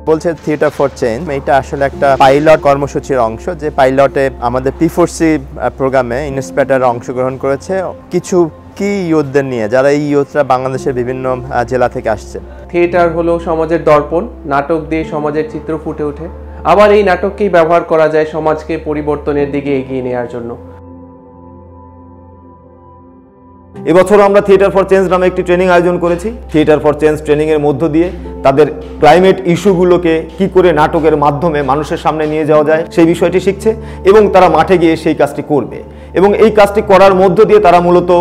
বলছে theatre for change, এটা আসলে একটা পাইলট কর্মসূচির অংশ, যে পাইলটে আমাদের P4C প্রোগ্রামে ইন্সপেক্টর অংশগ্রহণ করেছে কিছু কি ইয়ুথদের নিয়ে, যারা এই ইয়ুথরা বাংলাদেশের বিভিন্ন জেলা থেকে আসছে। থিয়েটার হলো সমাজের দর্পণ, নাটক দিয়ে সমাজের চিত্র ফুটে ওঠে, আবার এই নাটককেই ব্যবহার করা যায় সমাজকে পরিবর্তনের দিকে এগিয়ে নেওয়ার জন্য। এবছর আমরা থিয়েটার ফর চেঞ্জ নামে একটি ট্রেনিং আয়োজন করেছি। থিয়েটার ফর চেঞ্জ ট্রেনিংয়ের মধ্য দিয়ে তাদের ক্লাইমেট ইস্যুগুলোকে কি করে নাটকের মাধ্যমে মানুষের সামনে নিয়ে যাওয়া যায় সেই বিষয়টি শিখছে এবং তারা মাঠে গিয়ে সেই কাজটি করবে। এবং এই কাজটি করার মধ্য দিয়ে তারা মূলত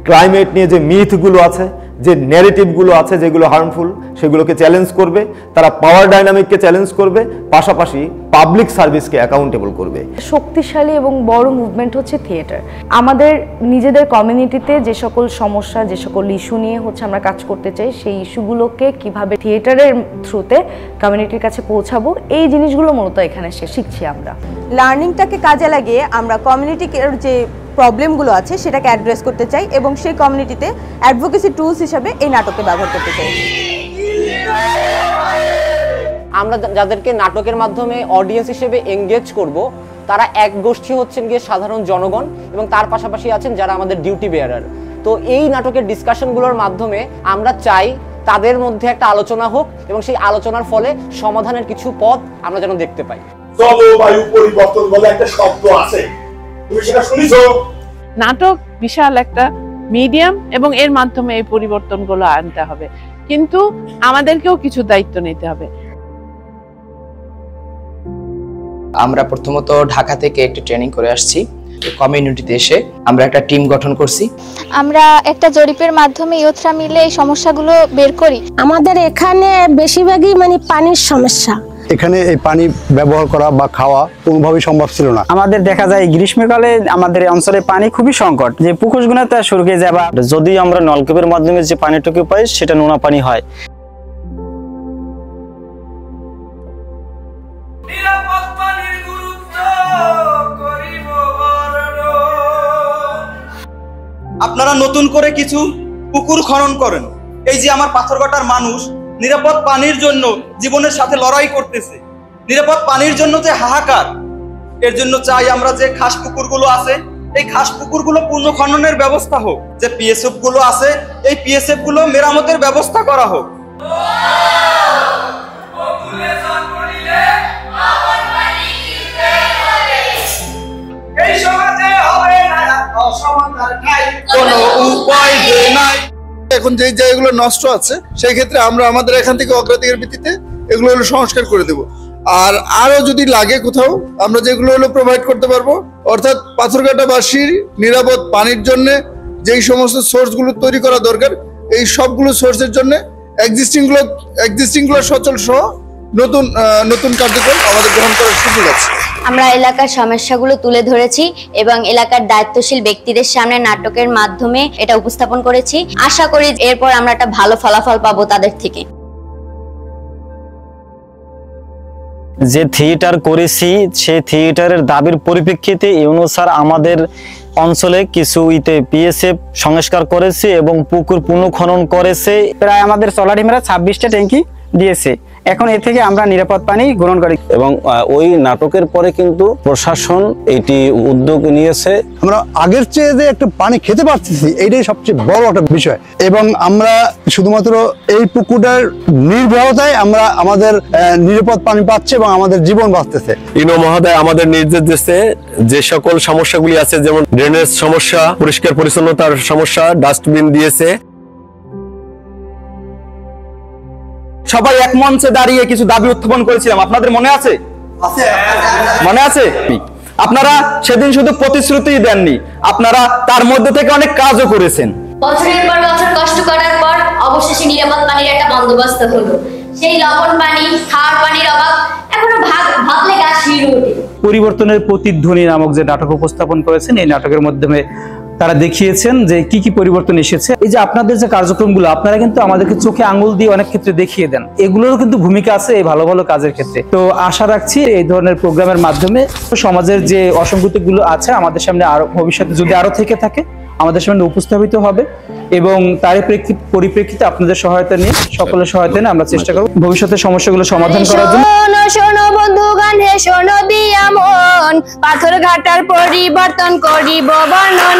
ক্লাইমেট নিয়ে যে মিথগুলো আছে, যে ন্যারেটিভগুলো আছে যেগুলো হার্মফুল, সেগুলোকে চ্যালেঞ্জ করবে। তারা পাওয়ার ডাইনামিককে চ্যালেঞ্জ করবে, পাশাপাশি পাবলিক সার্ভিসকে অ্যাকাউন্টেবল করবে। শক্তিশালী এবং বড় মুভমেন্ট হচ্ছে থিয়েটার। আমাদের নিজেদের কমিউনিটিতে যে সকল সমস্যা, যে সকল ইস্যু নিয়ে আমরা কাজ করতে চাই, সেই ইস্যুগুলোকে কিভাবে থিয়েটারের থ্রুতে কমিউনিটির কাছে পৌঁছাবো, এই জিনিসগুলো মূলত এখানে শিখছি আমরা। লার্নিংটাকে কাজে লাগিয়ে আমরা কমিউনিটির যে প্রবলেমগুলো আছে সেটাকে অ্যাড্রেস করতে চাই এবং সেই কমিউনিটিতে অ্যাডভোকেসি টুলস হিসেবে এই নাটককে ব্যবহার করতে চাই। আমরা যাদেরকে নাটকের মাধ্যমে অডিয়েন্স হিসেবে এঙ্গেজ করব, তারা এক গোষ্ঠী হচ্ছেন গিয়ে সাধারণ জনগণ এবং তার পাশাপাশি আছেন যারা আমাদের ডিউটি বেয়ারার। তো এই নাটকের ডিসকাশনগুলোর মাধ্যমে আমরা চাই তাদের মধ্যে একটা আলোচনা হোক এবং সেই আলোচনার ফলে সমাধানের কিছু পথ আমরা যেন দেখতে পাই। জলবায়ু পরিবর্তন বলে একটা শব্দ আছে, তুমি সেটা শুনেছো? নাটক বিশাল একটা মিডিয়াম এবং এর মাধ্যমে এই পরিবর্তনগুলো আনতে হবে, কিন্তু আমাদেরকেও কিছু দায়িত্ব নিতে হবে। আমরা প্রথমত ঢাকা থেকে একটি ট্রেনিং করে আসছি। কমিউনিটিতে এসে আমরা একটা টিম গঠন করছি। আমরা একটা জরিপের মাধ্যমে ইউথরা মিলে এই সমস্যাগুলো বের করি। আমাদের এখানে বেশিরভাগই পানির সমস্যা। এখানে এই পানি ব্যবহার করা বা খাওয়া কোনোভাবেই সম্ভব ছিল না। আমাদের দেখা যায় গ্রীষ্মকালে আমাদের অঞ্চলে পানি খুবই সংকট, যে পুকুরগুলোতে শুকিয়ে যাবা। যদি আমরা নলকূপের মাধ্যমে যে পানিটুকু পাই সেটা নোনা পানি হয়। আপনারা নতুন করে কিছু পুকুর খনন করেন। এই যে আমার পাথরঘাটার মানুষ নিরাপদ পানির জন্য জীবনের সাথে লড়াই করতেছে, নিরাপদ পানির জন্য যে হাহাকার, এর জন্য চাই আমরা যে খাস পুকুরগুলো আছে এই খাস পুকুরগুলো পূর্ণ খননের ব্যবস্থা হোক, যে পিএসএফ গুলো আছে এই পিএসএফ গুলো মেরামতের ব্যবস্থা করা হোক। এখন যে জায়গাগুলো নষ্ট আছে সেই ক্ষেত্রে আমরা আমাদের এখান থেকে অগ্রাধিকার ভিত্তিতে এগুলো সংস্কার করে দেব। আর আরো যদি লাগে কোথাও আমরা যেগুলো প্রোভাইড করতে পারবো, অর্থাৎ পাথরঘাটাবাসীর নিরাপদ পানির জন্য যেই সমস্ত সোর্সগুলো তৈরি করা দরকার, এই সবগুলো সোর্সের জন্য এক্সিস্টিং গুলো সচল সহ নতুন কার্যক্রম আমাদের গ্রহণ করার সুযোগ আছে। আমরা এলাকার সমস্যাগুলো তুলে ধরেছি এবং এলাকার দায়িত্বশীল ব্যক্তিদের সামনে নাটকের মাধ্যমে এটা উপস্থাপন করেছি। আশা করি এরপর আমরা একটা ভালো ফলাফল পাবো তাদের থেকে। যে থিয়েটার করেছি সেই থিয়েটারের দাবির পরিপ্রেক্ষিতে ইউনূস স্যার আমাদের অঞ্চলে কিছু পিএসএফ সংস্কার করেছে এবং পুকুর পুনঃখনন করেছে। প্রায় আমাদের চলাডিমেরা 26টা ট্যাঙ্কি দিয়েছে। এখন এর থেকে আমরা নিরাপদ পানি গ্রহণ করি। এবং ওই নাটকের পরে কিন্তু প্রশাসন এটি উদ্যোগ নিয়েছে। আমরা আগের চেয়ে যে একটু পানি খেতে পারতেছি, এইটাই সবচেয়ে বড় একটা বিষয়। এবং আমরা শুধুমাত্র এই পুকুরটার নির্ভরতায় আমরা আমাদের নিরাপদ পানি পাচ্ছি এবং আমাদের জীবন বাঁচতেছে। ইউনো মহোদয় আমাদের নির্দেশ দিচ্ছে যে সকল সমস্যাগুলি আছে, যেমন ড্রেনেজ সমস্যা, পরিষ্কার পরিচ্ছন্নতার সমস্যা, ডাস্টবিন দিয়েছে। সবাই এক মঞ্চে দাঁড়িয়ে কিছু দাবি উত্থাপন করেছিলাম, আপনাদের মনে আছে? মনে আছে? আপনারা সেদিন শুধু প্রতিশ্রুতি দেননি, আপনারা তার মধ্যে থেকে অনেক কাজও করেছেন। বছরের পর বছর কষ্ট করার পর অবশেষে নিরাপদ পানির একটা বন্দোবস্ত হলো। সেই লবণ পানি, খাওয়ার পানির অভাব এখনো ভাবলে গা শিউরে ওঠে। পরিবর্তনের প্রতিধ্বনি নামক যে নাটক উপস্থাপন করেছেন, এই নাটকের মাধ্যমে তারা দেখিয়েছেন যে কি কি পরিবর্তন এসেছে। এই যে আপনাদের যে কার্যক্রমগুলো আপনারা কিন্তু আমাদেরকে চোখে আঙ্গুল দিয়ে অনেক ক্ষেত্রে দেখিয়ে দেন, এগুলোরও কিন্তু ভূমিকা আছে এই ভালো ভালো কাজের ক্ষেত্রে। তো আশা রাখছি এই ধরনের প্রোগ্রামের মাধ্যমে সমাজের যে অসঙ্গতিগুলো আছে আমাদের সামনে আরো ভবিষ্যতে যদি আরো থেকে থাকে আমাদের সামনে উপস্থাপিত হবে এবং তারই পরিপ্রেক্ষিতে আপনাদের সহায়তা নিয়ে সকলের সহায়তা নিয়ে আমরা চেষ্টা করব ভবিষ্যতে সমস্যাগুলো সমাধান করার জন্য। শোনো শোনো বন্ধুগণ হে শোনো দিয়া মন, পাথর ঘাটার পরিবর্তন করিব বর্ণন।